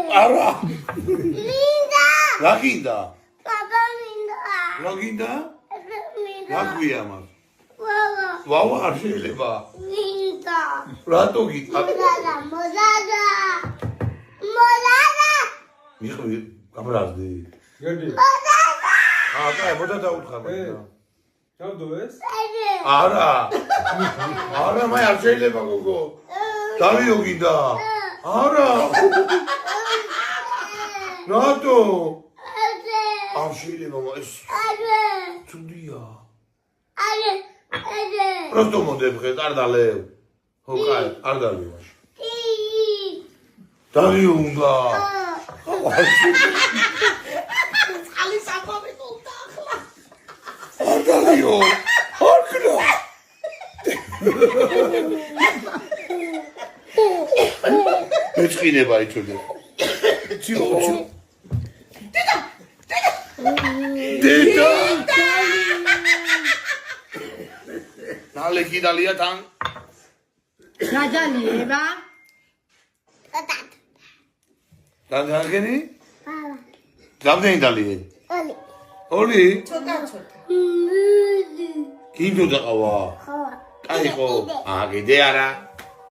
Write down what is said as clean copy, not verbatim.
არა. მინდა. რა გინდა? პაპა მინდა. რა გინდა? მინდა. რა გვია მას? ვავა. ვავა არ შეიძლება. მინდა. რატო გინდა? მოდადა. მიხრი, გაბრაზდი. გერდი. კაი, მოდა დაუთხარ. ჩავდო ეს? არა. არა, მე არ შეიძლება გოგო. დავიო გინდა. არა. რატო? არ შეიძლება ეს. ცუდია. просто მოდებ ხე, არ დალევ. ხო, კაი, არ დალევ. დავიო უნდა. წყალი საფავი გულდა ახლა. არ დავიო. არ ქნა. ეჭინება იცოდე. ციო. დედა. ნალექი დალია თან. რა ძალიება? დაგაგენი? ბაბა. რამდენი დალიე? ოლი. ოლი? ცოტა. კიდო დაყვა. ხო. კაი ხო. კიდე არა.